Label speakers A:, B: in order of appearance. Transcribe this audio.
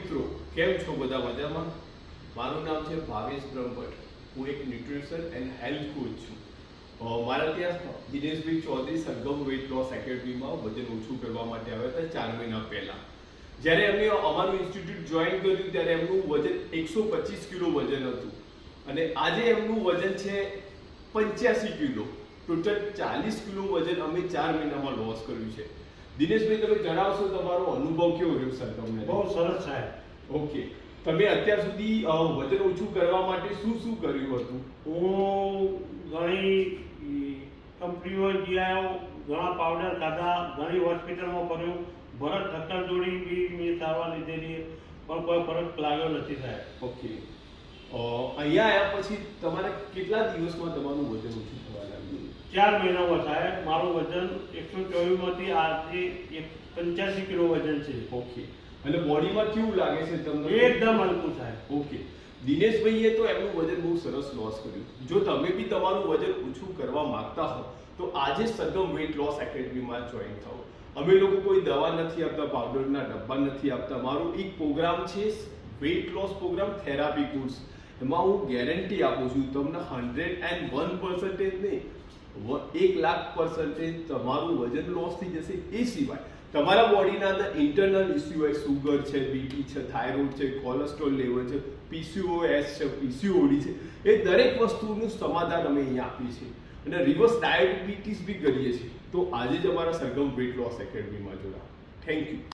A: મિત્રો, કેમ છો બધા મજામાં? મારું નામ છે ભાવેશ બ્રહ્મભટ્ટ. હું એક ન્યુટ્રિશન એન્ડ હેલ્થ કોચ છું. મારા ત્યાં દિનેશભાઈ ચૌધરી સરગમ વેઇટ લોસ એકેડમીમાં વજન ઓછું કરવા માટે આવ્યા હતા 4 મહિના પહેલા. જ્યારે એમને અમારું ઇન્સ્ટિટ્યૂટ જોઈન કર્યું ત્યારે એમનું વજન 125 કિલો વજન હતું અને આજે એમનું વજન છે 85 કિલો. ટોટલ 40 કિલો વજન અમે 4 મહિનામાં લોસ કર્યું છે. દિનેશભાઈ, તમે જણાવશો તમારો અનુભવ કેવો રહ્યો સર? તમને
B: બહુ સરસ સાહેબ.
A: ઓકે, તમે અત્યાર સુધી વજન ઓછું કરવા માટે શું શું કર્યું હતું?
B: હું ઘણી કંપનીઓ ગયા, ઘણા પાવડર ખાધા, ઘણી હોસ્પિટલમાં ફર્યું, ભરત ઠક્કર જોડી બી મેં સારવાર લીધેલી, પણ કોઈ ફરક લાગ્યો નથી સાહેબ.
A: ઓકે, અહીંયા આવ્યા પછી તમારે કેટલા દિવસમાં તમારું વજન ઓછું થવા લાગ્યું?
B: 4 મહિનામાં સાહેબ મારું વજન 124 માંથી આજે 85 કિલો વજન છે.
A: ઓકે, અને બોડીમાં કેવું લાગે છે તમને?
B: એકદમ હલકું સાહેબ.
A: ઓકે, દિનેશભાઈએ તો એમનું વજન બહુ સરસ લોસ કર્યું. જો તમે બી તમારું વજન ઓછું કરવા માંગતા હો તો આજે સરગમ વેઇટ લોસ એકેડમીમાં જોઈન થાઓ. અમે લોકો કોઈ દવા નથી આપતા, પાવડરના ડબ્બા નથી આપતા. મારો એક પ્રોગ્રામ છે weight loss program therapy course. એમાં હું ગેરંટી આપું છું તમને 101% નહીં, 1,00,000% તમારું વજન લોસ થઈ જશે. એ સિવાય તમારા બોડીના અંદર ઇન્ટરનલ ઇસ્યુ હોય, સુગર છે, બીપી છે, થાઇરોઇડ છે, કોલેસ્ટ્રોલ લેવલ છે, પીસીઓએસ છે, પીસીઓડી છે, એ દરેક વસ્તુનું સમાધાન અમે અહીંયા આપીએ છીએ અને રિવર્સ ડાયાબિટીસ બી કરીએ છીએ. તો આજે જ અમારા સરગમ વેઇટ લોસ એકેડમીમાં જોડાઓ. Thank you.